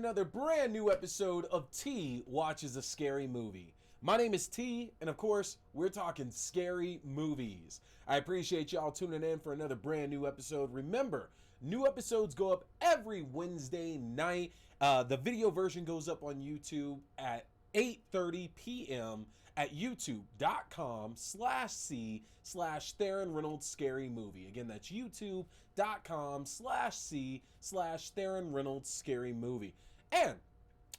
another brand new episode of T Watches a Scary Movie. My name is T, and of course, we're talking scary movies. I appreciate y'all tuning in for another brand new episode. Remember, new episodes go up every Wednesday night. The video version goes up on YouTube at 8:30 p.m. at youtube.com/C/Theron Reynolds Scary Movie. Again, that's youtube.com/C/Theron Reynolds Scary Movie. And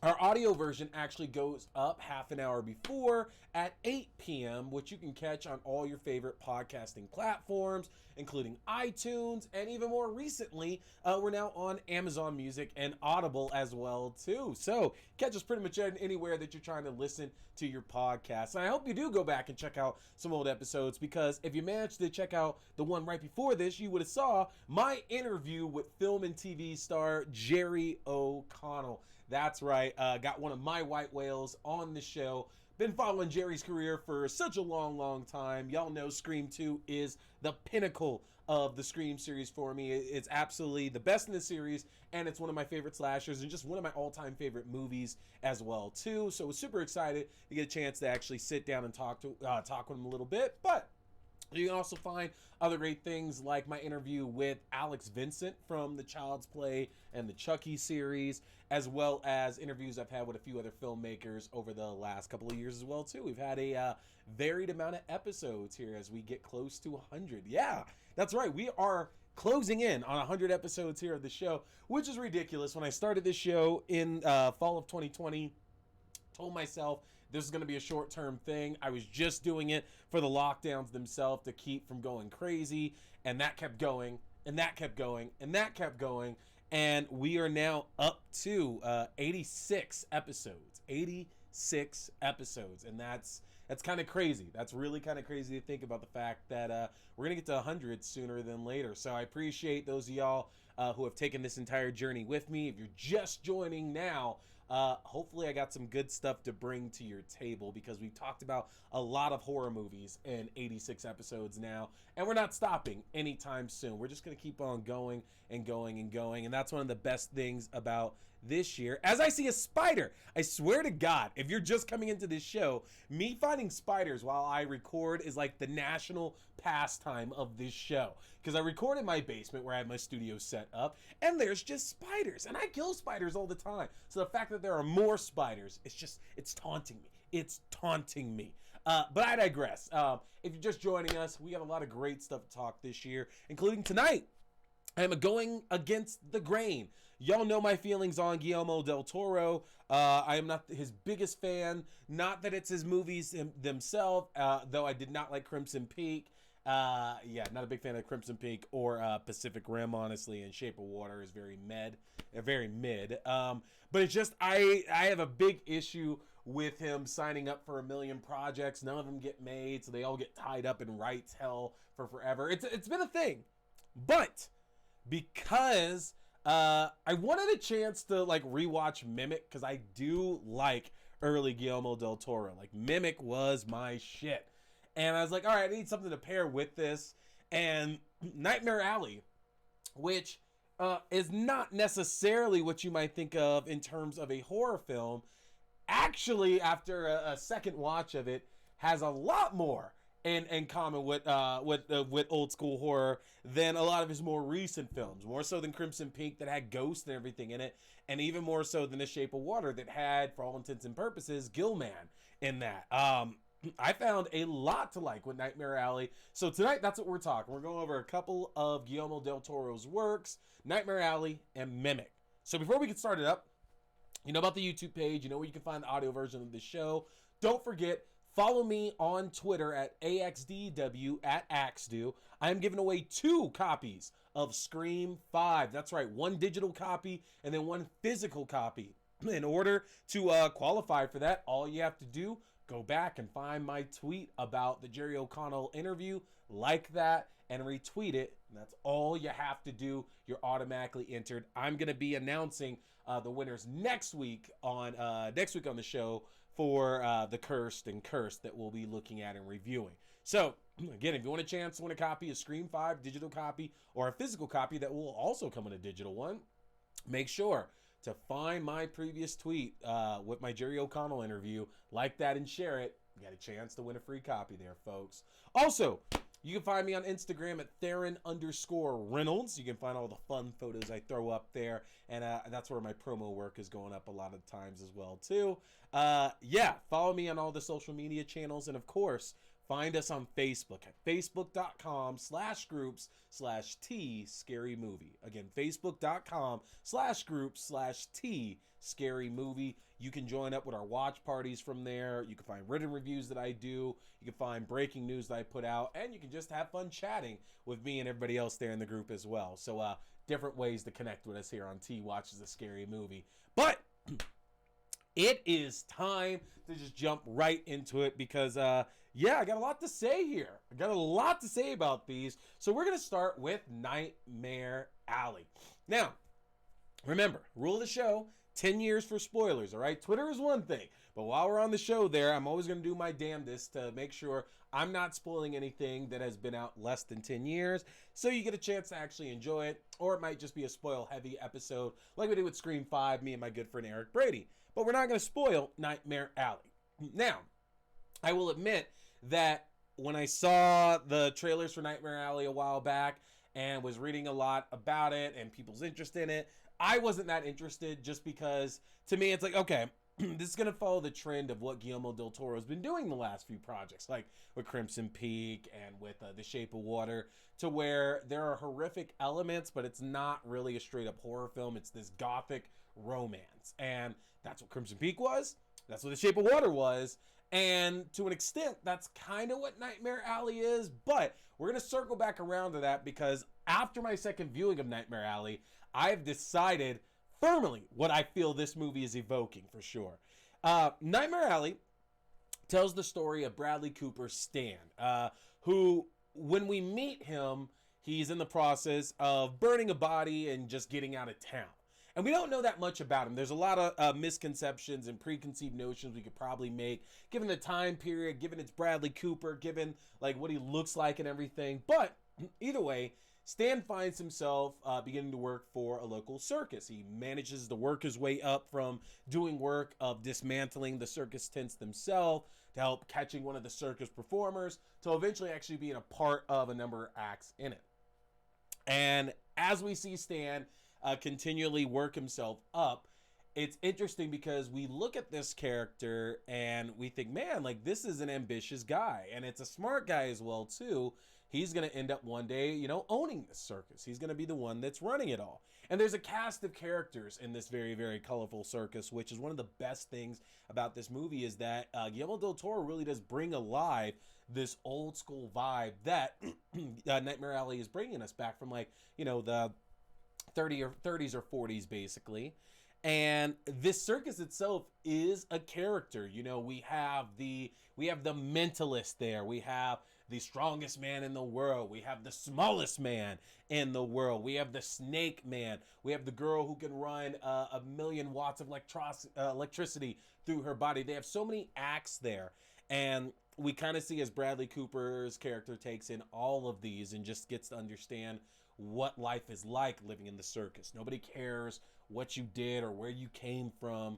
our audio version actually goes up half an hour before at 8 p.m., which you can catch on all your favorite podcasting platforms, including iTunes, and even more recently, we're now on Amazon Music and Audible as well, too. So catch us pretty much anywhere that you're trying to listen to your podcast. And I hope you do go back and check out some old episodes, because if you managed to check out the one right before this, you would have saw my interview with film and TV star Jerry O'Connell. That's right, got one of my white whales on the show. Been following Jerry's career for such a long time. Y'all know Scream 2 is the pinnacle of the Scream series for me. It's absolutely the best in the series, and it's one of my favorite slashers, and just one of my all-time favorite movies as well, too. So I was super excited to get a chance to actually sit down and talk with him a little bit. But you can also find other great things like my interview with Alex Vincent from the Child's Play and the Chucky series, as well as interviews I've had with a few other filmmakers over the last couple of years as well, too. We've had a varied amount of episodes here as we get close to 100. Yeah, that's right. We are closing in on 100 episodes here of the show, which is ridiculous. When I started this show in fall of 2020, told myself this is going to be a short-term thing. I was just doing it for the lockdowns themselves to keep from going crazy, and that kept going, and that kept going, and that kept going, and we are now up to 86 episodes. 86 episodes, and that's kind of crazy. That's really kind of crazy to think about, the fact that we're going to get to 100 sooner than later. So I appreciate those of y'all who have taken this entire journey with me. If you're just joining now, hopefully I got some good stuff to bring to your table, because we've talked about a lot of horror movies in 86 episodes now, and we're not stopping anytime soon. We're just going to keep on going and going and going, and that's one of the best things about this year. As I see a spider, I swear to God, if you're just coming into this show, me finding spiders while I record is like the national pastime of this show, because I record in my basement where I have my studio set up, and there's just spiders, and I kill spiders all the time. So the fact that there are more spiders, it's taunting me. It's taunting me. But I digress. If you're just joining us, we got a lot of great stuff to talk this year, including tonight. I am going against the grain. Y'all know my feelings on Guillermo del Toro. I am not his biggest fan. Not that it's his movies themselves, though I did not like Crimson Peak. Yeah, not a big fan of Crimson Peak or Pacific Rim, honestly, and Shape of Water is very mid. But it's just, I have a big issue with him signing up for a million projects. None of them get made, so they all get tied up in rights hell for forever. It's been a thing. But because I wanted a chance to like rewatch Mimic, because I do like early Guillermo del Toro. Like, Mimic was my shit. And I was like, all right, I need something to pair with this. And Nightmare Alley, which is not necessarily what you might think of in terms of a horror film, actually, after a second watch of it, has a lot more in common with old school horror than a lot of his more recent films. More so than Crimson Peak, that had ghosts and everything in it, and even more so than The Shape of Water, that had, for all intents and purposes, Gillman in that. I found a lot to like with Nightmare Alley. So tonight, that's what we're talking. We're going over a couple of Guillermo del Toro's works, Nightmare Alley and Mimic. So before we get started up, you know about the YouTube page. You know where you can find the audio version of the show. Don't forget, follow me on Twitter at AXDW, at AXDO. I am giving away 2 copies of Scream 5. That's right, 1 digital copy and then 1 physical copy. In order to qualify for that, all you have to do, go back and find my tweet about the Jerry O'Connell interview, like that, and retweet it. And that's all you have to do. You're automatically entered. I'm going to be announcing the winners next week on the show for the Cursed and Cursed that we'll be looking at and reviewing. So, again, if you want a chance to win a copy of Scream 5 digital copy, or a physical copy that will also come in a digital one, make sure to find my previous tweet with my Jerry O'Connell interview, like that and share it. You got a chance to win a free copy there, folks. Also, you can find me on Instagram at Theron_Reynolds. You can find all the fun photos I throw up there. And that's where my promo work is going up a lot of times as well, too. Yeah, follow me on all the social media channels. And, of course, find us on Facebook at facebook.com/groups/T Scary Movie. Again, facebook.com/groups/T Scary Movie. You can join up with our watch parties from there. You can find written reviews that I do. You can find breaking news that I put out. And you can just have fun chatting with me and everybody else there in the group as well. So, different ways to connect with us here on T Watches a Scary Movie. But it is time to just jump right into it because, yeah, I got a lot to say here. I got a lot to say about these. So we're going to start with Nightmare Alley. Now, remember, rule of the show, 10 years for spoilers, all right? Twitter is one thing, but while we're on the show there, I'm always going to do my damnedest to make sure I'm not spoiling anything that has been out less than 10 years, so you get a chance to actually enjoy it, or it might just be a spoil-heavy episode like we did with Scream 5, me and my good friend Eric Brady. But we're not going to spoil Nightmare Alley. Now, I will admit that when I saw the trailers for Nightmare Alley a while back and was reading a lot about it and people's interest in it, I wasn't that interested just because, to me, it's like, okay, this is going to follow the trend of what Guillermo del Toro has been doing the last few projects, like with Crimson Peak and with The Shape of Water, to where there are horrific elements, but it's not really a straight-up horror film. It's this gothic romance, and that's what Crimson Peak was. That's what The Shape of Water was. And to an extent, that's kind of what Nightmare Alley is, but we're going to circle back around to that because after my second viewing of Nightmare Alley, I've decided firmly what I feel this movie is evoking for sure. Nightmare Alley tells the story of Bradley Cooper Stan, who, when we meet him, he's in the process of burning a body and just getting out of town. And we don't know that much about him. There's a lot of misconceptions and preconceived notions we could probably make, given the time period, given it's Bradley Cooper, given like what he looks like and everything. But either way, Stan finds himself beginning to work for a local circus. He manages to work his way up from doing work of dismantling the circus tents themselves to help catching one of the circus performers to eventually actually being a part of a number of acts in it. And as we see Stan continually work himself up, it's interesting because we look at this character and we think, man, like this is an ambitious guy, and it's a smart guy as well too. He's going to end up one day, you know, owning this circus. He's going to be the one that's running it all. And there's a cast of characters in this very, very colorful circus, which is one of the best things about this movie is that Guillermo del Toro really does bring alive this old school vibe that Nightmare Alley is bringing us back from, like, you know, the 30s or 40s basically. And this circus itself is a character. You know, we have the mentalist there. We have the strongest man in the world. We have the smallest man in the world. We have the snake man. We have the girl who can run 1,000,000 watts of electricity through her body. They have so many acts there. And we kind of see as Bradley Cooper's character takes in all of these and just gets to understand what life is like living in the circus. Nobody cares what you did or where you came from.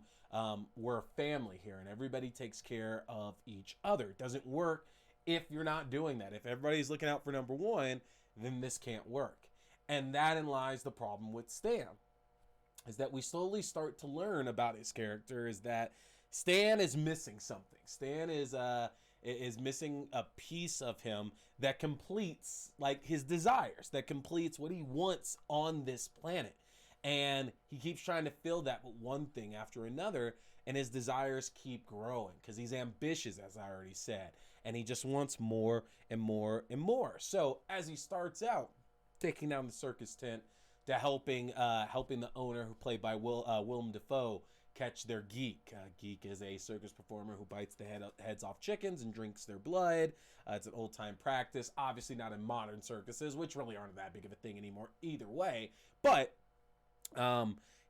We're a family here, and everybody takes care of each other. It doesn't work if you're not doing that. If everybody's looking out for number one, then this can't work. And that lies the problem with Stan, is that we slowly start to learn about his character is that Stan is missing something. Stan is missing a piece of him that completes like his desires, that completes what he wants on this planet. And he keeps trying to fill that with one thing after another, and his desires keep growing because he's ambitious, as I already said, and he just wants more and more and more. So as he starts out taking down the circus tent to helping the owner, who played by Willem Dafoe, catch their geek. Geek is a circus performer who bites the heads off chickens and drinks their blood. It's an old-time practice, obviously not in modern circuses, which really aren't that big of a thing anymore either way. But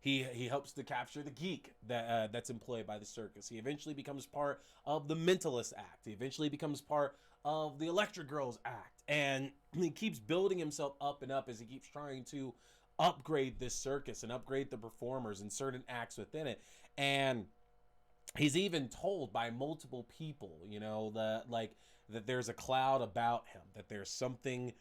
he helps to capture the geek that's employed by the circus. He eventually becomes part of the Mentalist Act. He eventually becomes part of the Electric Girls Act. And he keeps building himself up and up as he keeps trying to upgrade this circus and upgrade the performers and certain acts within it. And he's even told by multiple people, that there's a cloud about him, that there's something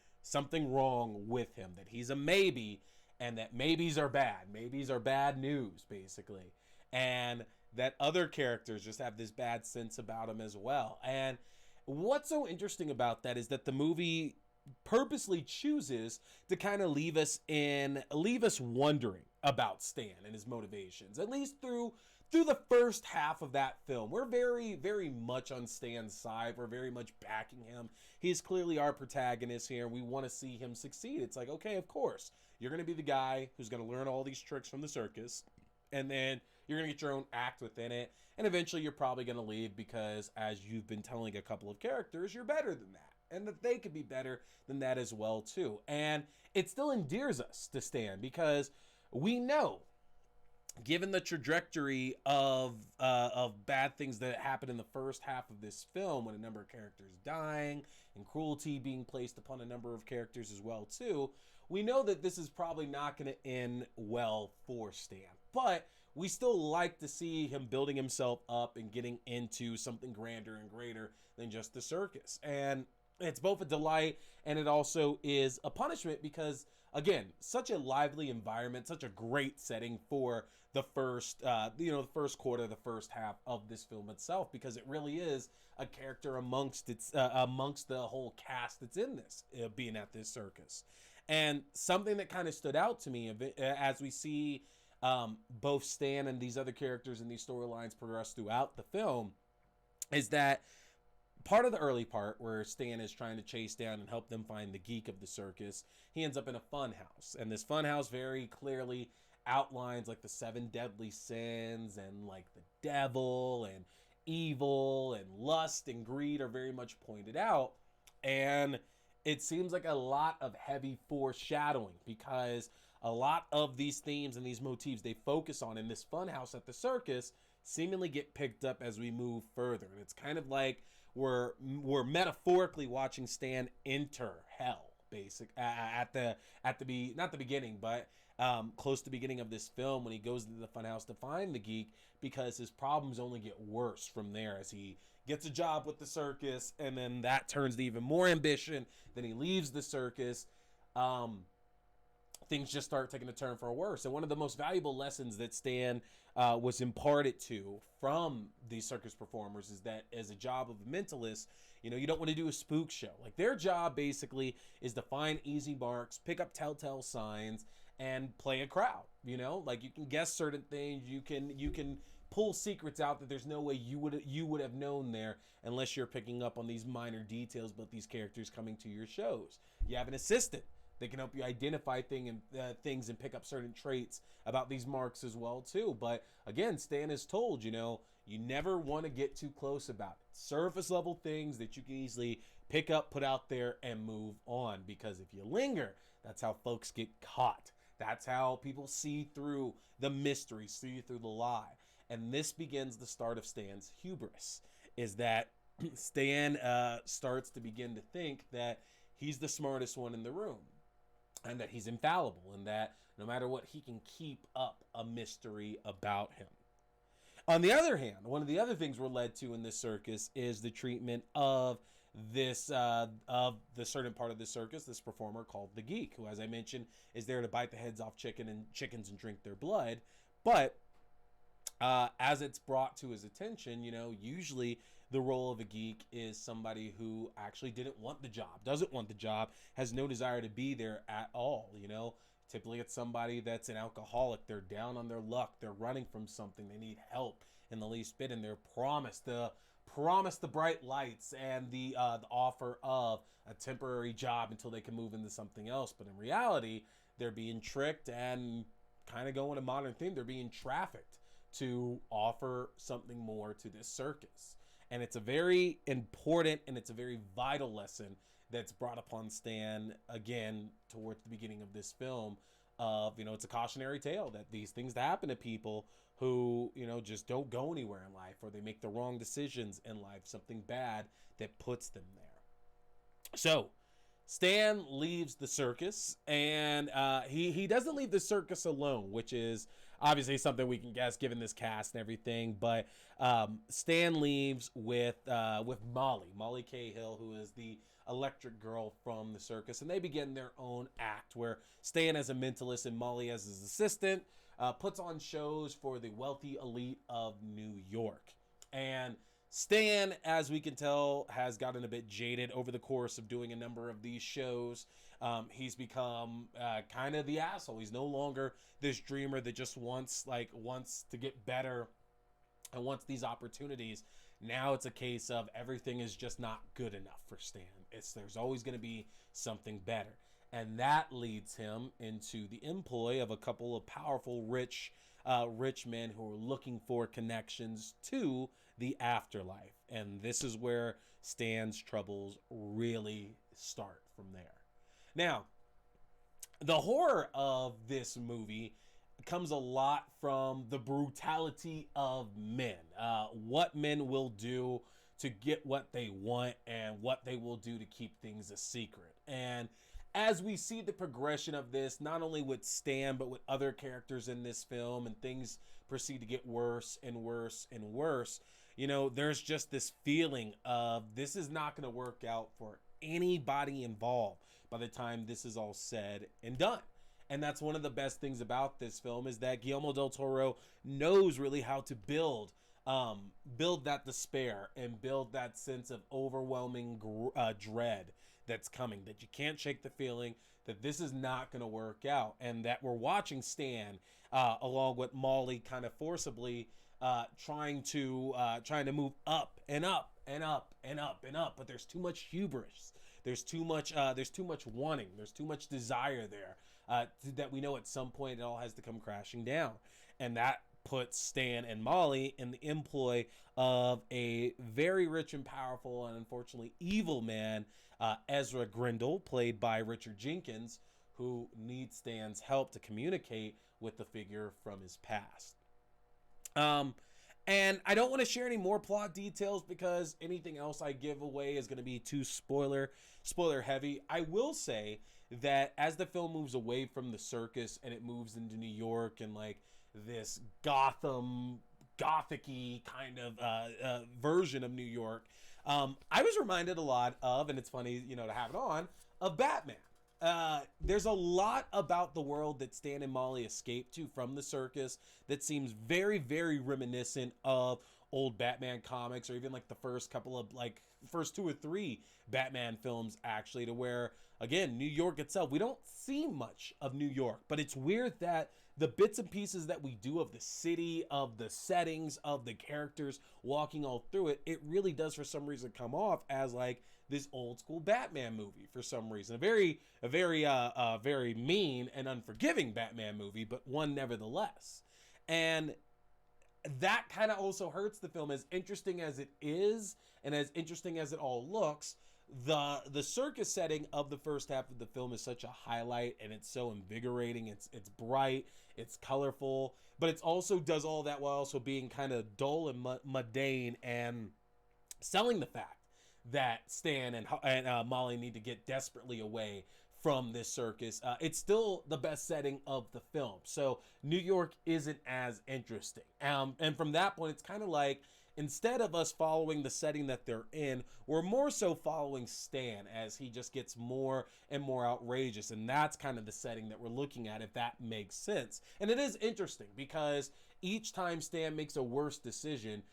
wrong with him, that he's a maybe, and that maybes are bad. Maybes are bad news, basically. And that other characters just have this bad sense about him as well. And what's so interesting about that is that the movie purposely chooses to kind of leave us wondering about Stan and his motivations, at least through the first half of that film. We're very, very much on Stan's side. We're very much backing him. He's clearly our protagonist here. We want to see him succeed. It's like, okay, of course, you're going to be the guy who's going to learn all these tricks from the circus, and then you're going to get your own act within it, and eventually you're probably going to leave because, as you've been telling a couple of characters, you're better than that, and that they could be better than that as well, too. And it still endears us to Stan because we know, given the trajectory of bad things that happen in the first half of this film, with a number of characters dying and cruelty being placed upon a number of characters as well too, we know that this is probably not going to end well for Stan. But we still like to see him building himself up and getting into something grander and greater than just the circus. And it's both a delight and it also is a punishment because, again, such a lively environment, such a great setting for the first, the first quarter, the first half of this film itself, because it really is a character amongst the whole cast that's in this, being at this circus. And something that kind of stood out to me as we see both Stan and these other characters in these storylines progress throughout the film is that part of the early part where Stan is trying to chase down and help them find the geek of the circus, he ends up in a fun house. And this fun house very clearly outlines like the 7 deadly sins, and like the devil and evil and lust and greed are very much pointed out. And it seems like a lot of heavy foreshadowing because a lot of these themes and these motifs they focus on in this fun house at the circus seemingly get picked up as we move further. And it's kind of like we're metaphorically watching Stan enter hell, not the beginning, but close to the beginning of this film when he goes into the funhouse to find the geek, because his problems only get worse from there as he gets a job with the circus, and then that turns to even more ambition. Then he leaves the circus. Things just start taking a turn for worse. And one of the most valuable lessons that Stan was imparted to from these circus performers is that as a job of a mentalist, you don't want to do a spook show. Like, their job basically is to find easy marks, pick up telltale signs, and play a crowd. Like, you can guess certain things, you can pull secrets out that there's no way you would have known there unless you're picking up on these minor details about these characters coming to your shows. You have an assistant. They can help you identify things and pick up certain traits about these marks as well too. But again, Stan is told, you never want to get too close about it. Surface level things that you can easily pick up, put out there, and move on. Because if you linger, that's how folks get caught. That's how people see through the mystery, see through the lie. And this begins the start of Stan's hubris, is that Stan starts to begin to think that he's the smartest one in the room, and that he's infallible, and that no matter what, he can keep up a mystery about him. On the other hand, one of the other things we're led to in this circus is the treatment of this of the certain part of the circus, this performer called the Geek, who, as I mentioned, is there to bite the heads off chickens and drink their blood. But as it's brought to his attention, usually the role of a geek is somebody who actually doesn't want the job, has no desire to be there at all. Typically it's somebody that's an alcoholic. They're down on their luck. They're running from something. They need help in the least bit, and they're promised the bright lights and the offer of a temporary job until they can move into something else. But in reality, they're being tricked, and kind of going a modern theme, they're being trafficked to offer something more to this circus. And it's a very important and it's a very vital lesson that's brought upon Stan again towards the beginning of this film of, it's a cautionary tale that these things that happen to people who, just don't go anywhere in life, or they make the wrong decisions in life, something bad that puts them there. So Stan leaves the circus, and he doesn't leave the circus alone, which is obviously something we can guess given this cast and everything. But Stan leaves with Molly Cahill, who is the electric girl from the circus, and they begin their own act where Stan as a mentalist and Molly as his assistant puts on shows for the wealthy elite of New York. And Stan, as we can tell, has gotten a bit jaded over the course of doing a number of these shows. He's become kind of the asshole. He's no longer this dreamer that just wants to get better and wants these opportunities. Now it's a case of everything is just not good enough for Stan. There's always going to be something better. And that leads him into the employ of a couple of powerful, rich men who are looking for connections to the afterlife. And this is where Stan's troubles really start from there. Now, the horror of this movie comes a lot from the brutality of men. What men will do to get what they want and what they will do to keep things a secret. And as we see the progression of this, not only with Stan, but with other characters in this film, and things proceed to get worse and worse and worse, there's just this feeling of this is not going to work out for anybody involved by the time this is all said and done. And that's one of the best things about this film, is that Guillermo del Toro knows really how to build that despair and build that sense of overwhelming dread that's coming, that you can't shake the feeling that this is not going to work out, and that we're watching Stan along with Molly kind of forcibly trying to move up and up and up and up and up, but there's too much hubris, there's too much wanting, there's too much desire there, that we know at some point it all has to come crashing down. And that puts Stan and Molly in the employ of a very rich and powerful and unfortunately evil man, Ezra Grindle, played by Richard Jenkins, who needs Stan's help to communicate with the figure from his past. And I don't want to share any more plot details because anything else I give away is going to be too spoiler heavy. I will say that as the film moves away from the circus and it moves into New York and like this gothic-y kind of version of New York, I was reminded a lot of, and it's funny, to have it on, of Batman. There's a lot about the world that Stan and Molly escaped to from the circus that seems very, very reminiscent of old Batman comics, or even like the first two or three Batman films, actually, to where, again, New York itself, we don't see much of New York, but it's weird that the bits and pieces that we do of the city, of the settings, of the characters walking all through it, it really does for some reason come off as like this old school Batman movie for some reason. A very mean and unforgiving Batman movie, but one nevertheless. And that kind of also hurts the film. As interesting as it is, and as interesting as it all looks, the circus setting of the first half of the film is such a highlight, and it's so invigorating. It's bright, it's colorful, but it also does all that while also being kind of dull and mundane, and selling the fact that Stan and Molly need to get desperately away from this circus. It's still the best setting of the film, so New York isn't as interesting. And from that point, it's kind of like, instead of us following the setting that they're in, we're more so following Stan as he just gets more and more outrageous. And that's kind of the setting that we're looking at, if that makes sense. And it is interesting because each time Stan makes a worse decision,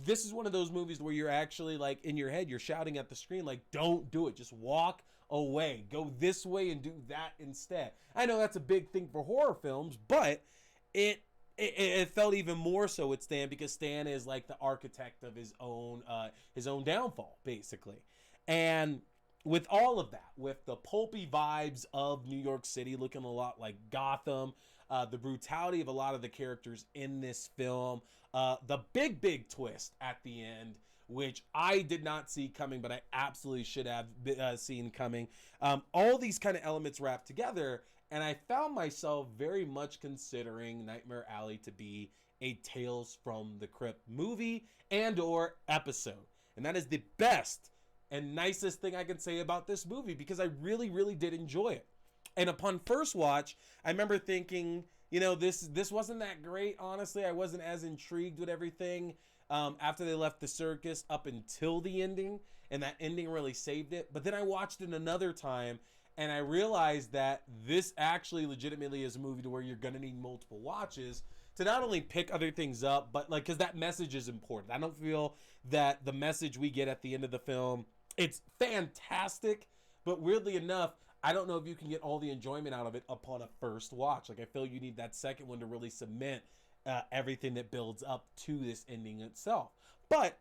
this is one of those movies where you're actually like in your head, you're shouting at the screen, like, don't do it. Just walk away. Go this way and do that instead. I know that's a big thing for horror films, but it felt even more so with Stan, because Stan is like the architect of his own downfall, basically. And with all of that, with the pulpy vibes of New York City looking a lot like Gotham, the brutality of a lot of the characters in this film, the big twist at the end, which I did not see coming, but I absolutely should have seen coming. All these kind of elements wrapped together, and I found myself very much considering Nightmare Alley to be a Tales from the Crypt movie and or episode. And that is the best and nicest thing I can say about this movie, because I really, really did enjoy it. And upon first watch, I remember thinking, this wasn't that great. Honestly, I wasn't as intrigued with everything after they left the circus up until the ending, and that ending really saved it. But then I watched it another time, and I realized that this actually legitimately is a movie to where you're gonna need multiple watches to not only pick other things up, but like, because that message is important. I don't feel that the message we get at the end of the film, it's fantastic, but weirdly enough, I don't know if you can get all the enjoyment out of it upon a first watch. Like, I feel you need that second one to really cement everything that builds up to this ending itself. But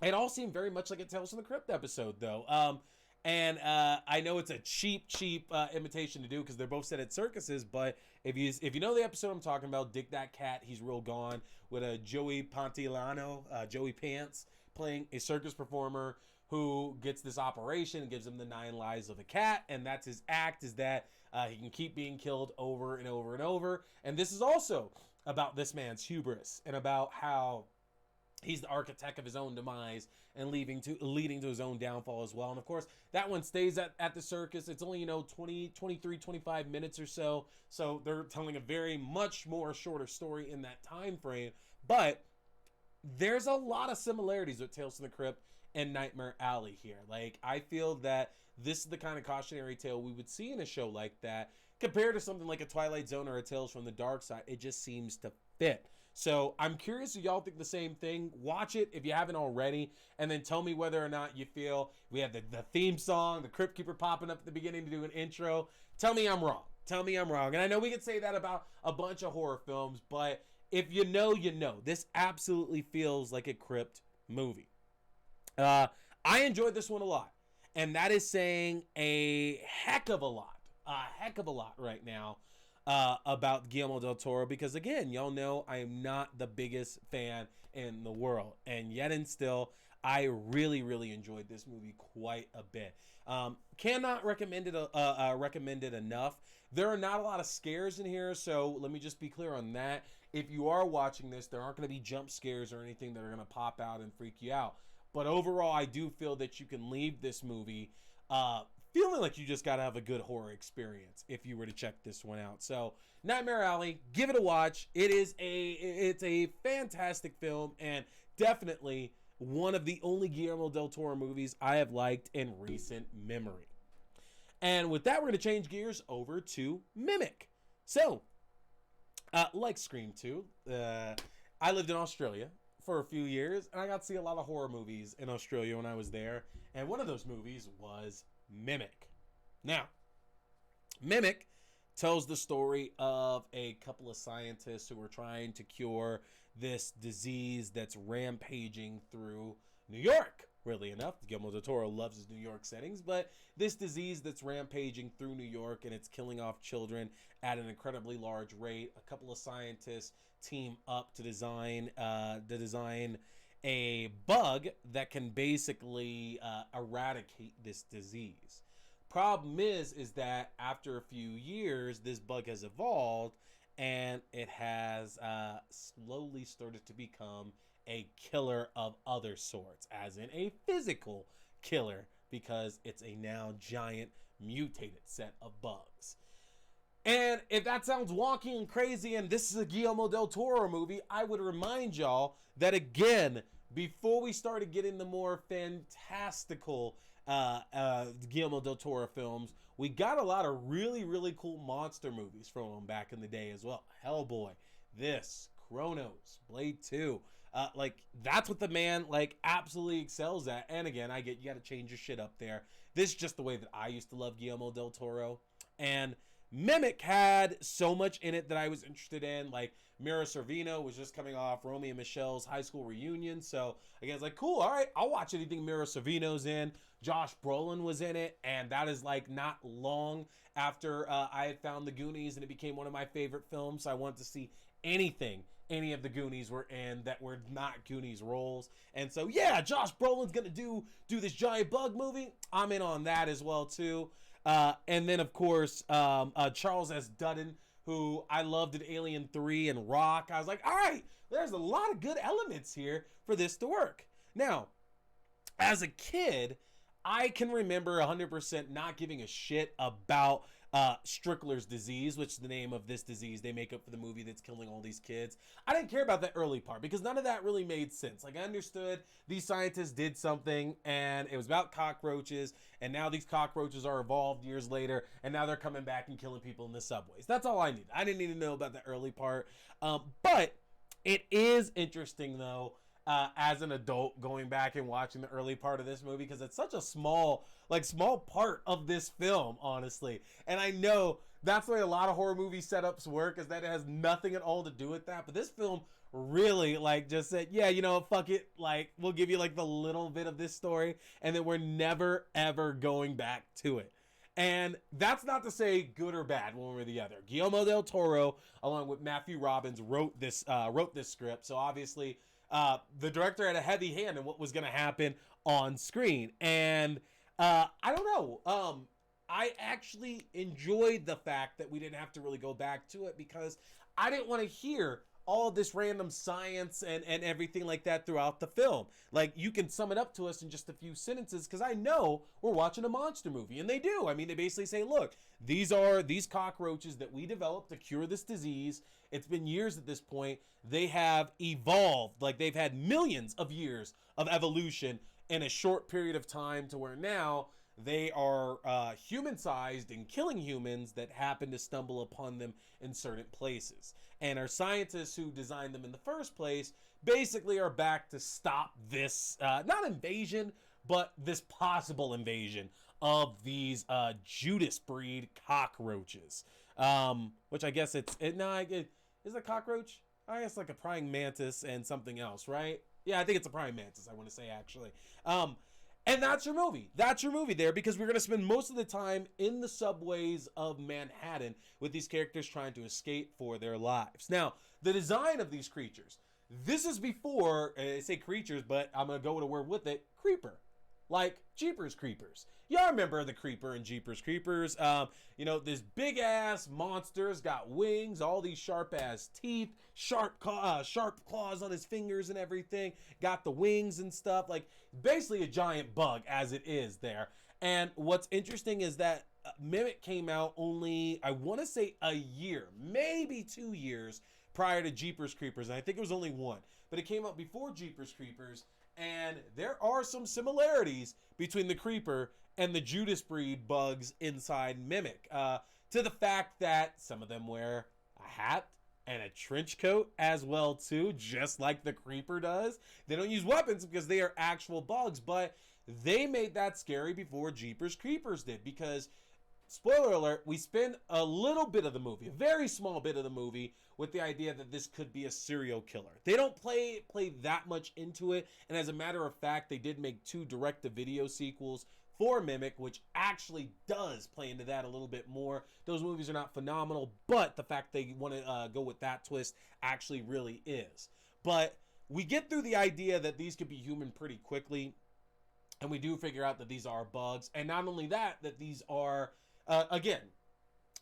it all seemed very much like a Tales from the Crypt episode, though. And I know it's a cheap imitation to do, because they're both set at circuses. But if you know the episode I'm talking about, Dick That Cat, He's Real Gone, with a Joey Pantoliano, Joey Pants, playing a circus performer who gets this operation and gives him the 9 lives of a cat, and that's his act, is that he can keep being killed over and over and over. And this is also about this man's hubris, and about how he's the architect of his own demise and leading to his own downfall as well. And of course, that one stays at the circus. It's only, 20, 23, 25 minutes or so. So they're telling a very much more shorter story in that time frame. But there's a lot of similarities with Tales from the Crypt and Nightmare Alley here. Like, I feel that this is the kind of cautionary tale we would see in a show like that, compared to something like a Twilight Zone or a Tales from the Dark Side. It just seems to fit. So I'm curious if y'all think the same thing. Watch it if you haven't already, and then tell me whether or not you feel we have the theme song, the Crypt Keeper popping up at the beginning to do an intro. Tell me I'm wrong. Tell me I'm wrong. And I know we could say that about a bunch of horror films, but if you know, you know. This absolutely feels like a Crypt movie. I enjoyed this one a lot, and that is saying a heck of a lot right now about Guillermo del Toro, because again, y'all know I am not the biggest fan in the world, and yet and still, I really, really enjoyed this movie quite a bit. Cannot recommend it enough. There are not a lot of scares in here, so let me just be clear on that. If you are watching this, there aren't going to be jump scares or anything that are going to pop out and freak you out. But overall, I do feel that you can leave this movie feeling like you just got to have a good horror experience if you were to check this one out. So, Nightmare Alley, give it a watch. It's a fantastic film, and definitely one of the only Guillermo del Toro movies I have liked in recent memory. And with that, we're going to change gears over to Mimic. So, like Scream 2, I lived in Australia for a few years, and I got to see a lot of horror movies in Australia when I was there, and one of those movies was Mimic. Now, Mimic tells the story of a couple of scientists who were trying to cure this disease that's rampaging through New York. Weirdly enough, Guillermo del Toro loves his New York settings, but this disease that's rampaging through New York, and it's killing off children at an incredibly large rate. A couple of scientists team up to design a bug that can basically eradicate this disease. Problem is that after a few years, this bug has evolved, and it has slowly started to become a killer of other sorts, as in a physical killer, because it's a now giant mutated set of bugs. And if that sounds wonky and crazy, and this is a Guillermo del Toro movie, I would remind y'all that, again, before we started getting the more fantastical Guillermo del Toro films, we got a lot of really, really cool monster movies from him back in the day as well. Hellboy, this, Kronos, Blade 2. That's what the man, absolutely excels at. And again, I get you got to change your shit up there. This is just the way that I used to love Guillermo del Toro. And Mimic had so much in it that I was interested in. Like, Mira Sorvino was just coming off Romy and Michelle's high school reunion. So, again, it's like, cool, all right, I'll watch anything Mira Sorvino's in. Josh Brolin was in it, and that is, not long after I had found The Goonies, and it became one of my favorite films. So I wanted to see anything any of the Goonies were in that were not Goonies roles. And so, yeah, Josh Brolin's going to do this giant bug movie. I'm in on that as well, too. And then, of course, Charles S. Dutton, who I loved in Alien 3 and Rock. I was like, all right, there's a lot of good elements here for this to work. Now, as a kid, I can remember 100% not giving a shit about Strickler's disease, which is the name of this disease they make up for the movie that's killing all these kids. I didn't care about that early part because none of that really made sense. Like, I understood these scientists did something and it was about cockroaches, and now these cockroaches are evolved years later, and now they're coming back and killing people in the subways. That's all I needed. I didn't need to know about the early part. But it is interesting, though, as an adult going back and watching the early part of this movie, because it's such a small part of this film, honestly. And I know that's the way a lot of horror movie setups work, is that it has nothing at all to do with that. But this film really just said, yeah, fuck it, we'll give you the little bit of this story, and then we're never ever going back to it. And that's not to say good or bad one way or the other. Guillermo del Toro, along with Matthew Robbins, wrote this script. So obviously, the director had a heavy hand in what was going to happen on screen. And I don't know. I actually enjoyed the fact that we didn't have to really go back to it, because I didn't want to hear all this random science and everything like that throughout the film. Like, you can sum it up to us in just a few sentences, because I know we're watching a monster movie, and they do. I mean, they basically say, look, these are these cockroaches that we developed to cure this disease. It's been years at this point. They have evolved. Like, they've had millions of years of evolution in a short period of time, to where now they are human-sized and killing humans that happen to stumble upon them in certain places. And our scientists who designed them in the first place basically are back to stop this, not invasion, but this possible invasion of these Judas breed cockroaches. Which I guess is it a cockroach? I guess like a praying mantis and something else, right? Yeah, I think it's a praying mantis, I want to say, actually. And that's your movie. That's your movie there, because we're going to spend most of the time in the subways of Manhattan with these characters trying to escape for their lives. Now, the design of these creatures. This is before, I say creatures, but I'm going to go with a word with it, creeper. Like Jeepers Creepers. Y'all remember the creeper in Jeepers Creepers. This big-ass monster's got wings, all these sharp-ass teeth, sharp claws on his fingers and everything, got the wings and stuff. Like, basically a giant bug as it is there. And what's interesting is that Mimic came out only, I want to say, a year, maybe 2 years prior to Jeepers Creepers. And I think it was only one. But it came out before Jeepers Creepers. And there are some similarities between the creeper and the Judas breed bugs inside Mimic. To the fact that some of them wear a hat and a trench coat as well too, just like the creeper does. They don't use weapons because they are actual bugs, but they made that scary before Jeepers Creepers did, because, spoiler alert, we spend a little bit of the movie, a very small bit of the movie, with the idea that this could be a serial killer. They don't play that much into it, and as a matter of fact, they did make 2 direct-to-video sequels for Mimic, which actually does play into that a little bit more. Those movies are not phenomenal, but the fact they want to go with that twist actually really is. But we get through the idea that these could be human pretty quickly, and we do figure out that these are bugs, and not only that these are, again,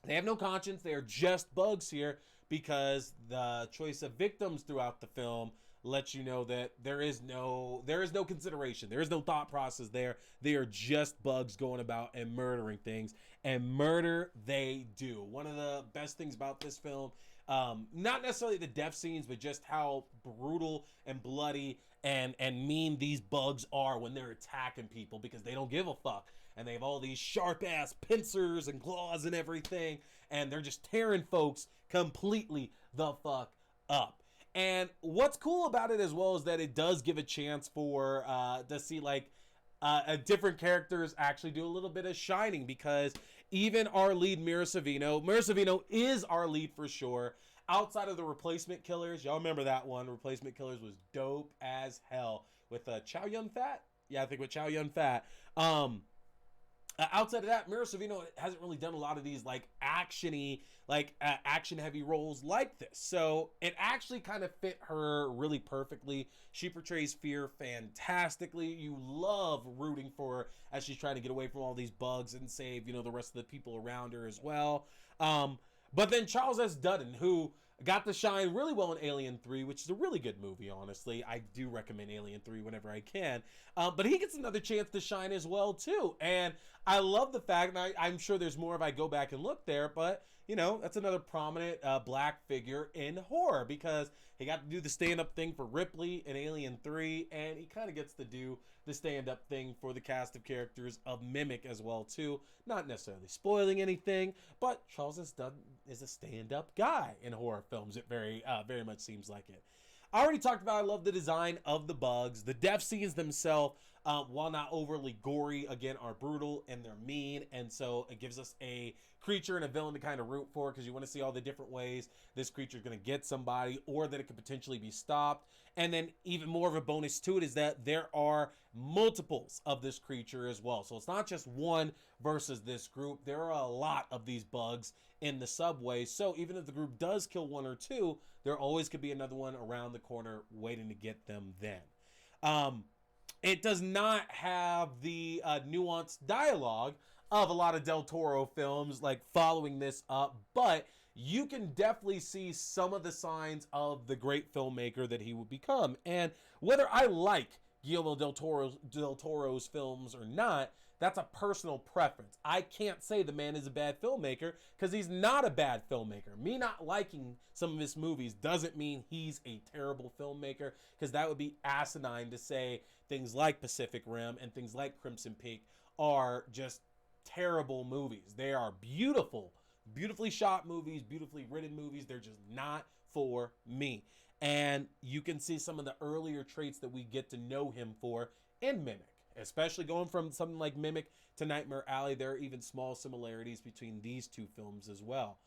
they have no conscience. They are just bugs here, because the choice of victims throughout the film lets you know that there is no consideration. There is no thought process there. They are just bugs going about and murdering things, and murder they do. One of the best things about this film, not necessarily the death scenes, but just how brutal and bloody and mean these bugs are when they're attacking people, because they don't give a fuck. And they have all these sharp-ass pincers and claws and everything, and they're just tearing folks completely the fuck up. And what's cool about it as well is that it does give a chance for to see different characters actually do a little bit of shining, because even our lead, Mira Sorvino is our lead for sure. Outside of the Replacement Killers, y'all remember that one? Replacement Killers was dope as hell with Chow Yun-Fat. Yeah, I think with Chow Yun-Fat. Outside of that, Mira Sorvino hasn't really done a lot of these action-y, action-heavy roles like this. So it actually kind of fit her really perfectly. She portrays fear fantastically. You love rooting for her as she's trying to get away from all these bugs and save, the rest of the people around her as well. But then Charles S. Dutton, who got to shine really well in Alien 3, which is a really good movie, honestly. I do recommend Alien 3 whenever I can. But he gets another chance to shine as well, too. And I love the fact, and I'm sure there's more if I go back and look there, but, you know, that's another prominent black figure in horror, because he got to do the stand-up thing for Ripley in Alien 3, and he kind of gets to do the stand-up thing for the cast of characters of Mimic as well, too. Not necessarily spoiling anything, but Charles is a stand-up guy in horror films. It very much seems like it. I already talked about, I love the design of the bugs. The death scenes themselves, while not overly gory, again, are brutal and they're mean. And so it gives us a creature and a villain to kind of root for, because you want to see all the different ways this creature is going to get somebody, or that it could potentially be stopped. And then even more of a bonus to it is that there are multiples of this creature as well. So it's not just one versus this group. There are a lot of these bugs in the subway. So even if the group does kill one or two, there always could be another one around the corner waiting to get them then. It does not have the nuanced dialogue of a lot of Del Toro films, like following this up, but you can definitely see some of the signs of the great filmmaker that he would become. And whether I like Guillermo del Toro's films or not, that's a personal preference. I can't say the man is a bad filmmaker, because he's not a bad filmmaker. Me not liking some of his movies doesn't mean he's a terrible filmmaker, because that would be asinine to say things like Pacific Rim and things like Crimson Peak are just terrible movies. They are beautiful, beautifully shot movies, beautifully written movies. They're just not for me. And you can see some of the earlier traits that we get to know him for in Mimic, especially going from something like Mimic to Nightmare Alley. There are even small similarities between these two films as well.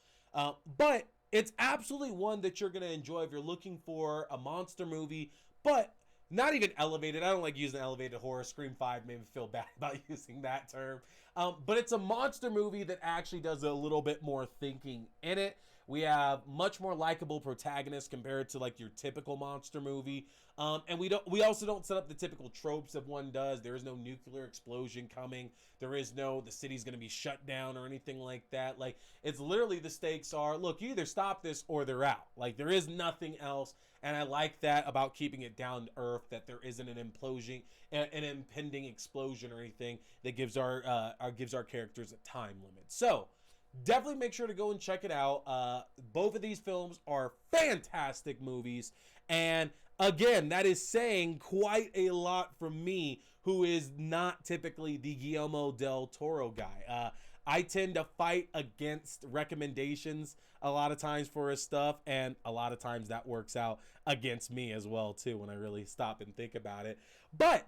But it's absolutely one that you're going to enjoy if you're looking for a monster movie, but not even elevated. I don't like using elevated horror. Scream 5 made me feel bad about using that term. But it's a monster movie that actually does a little bit more thinking in it. We have much more likable protagonists compared to like your typical monster movie. And we also don't set up the typical tropes that one does. There is no nuclear explosion coming. There is no the city's going to be shut down or anything like that. Like, it's literally the stakes are, look, you either stop this or they're out. Like, there is nothing else. And I like that about keeping it down to earth, that there isn't an implosion, an impending explosion or anything that gives our characters a time limit. So definitely make sure to go and check it out. Both of these films are fantastic movies. And again, that is saying quite a lot from me, who is not typically the Guillermo del Toro guy. I tend to fight against recommendations a lot of times for his stuff, and a lot of times that works out against me as well too when I really stop and think about it. But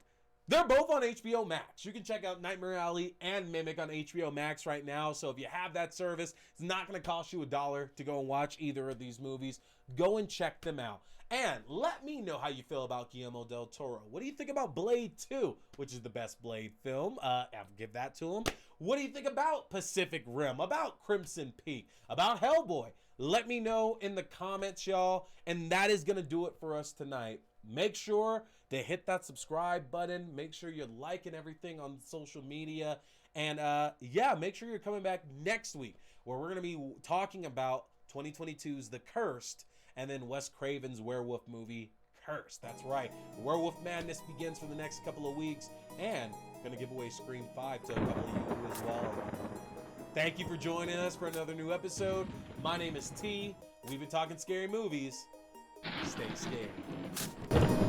they're both on HBO Max. You can check out Nightmare Alley and Mimic on HBO Max right now. So if you have that service, it's not going to cost you $1 to go and watch either of these movies. Go and check them out. And let me know how you feel about Guillermo del Toro. What do you think about Blade 2, which is the best Blade film? I'll give that to him. What do you think about Pacific Rim, about Crimson Peak, about Hellboy? Let me know in the comments, y'all. And that is going to do it for us tonight. Make sure to hit that subscribe button. Make sure you're liking everything on social media. And yeah, make sure you're coming back next week, where we're going to be talking about 2022's The Cursed, and then Wes Craven's werewolf movie, Cursed. That's right. Werewolf Madness begins for the next couple of weeks, and going to give away Scream 5 to a couple of you as well. Thank you for joining us for another new episode. My name is T. We've been talking scary movies. Stay scared.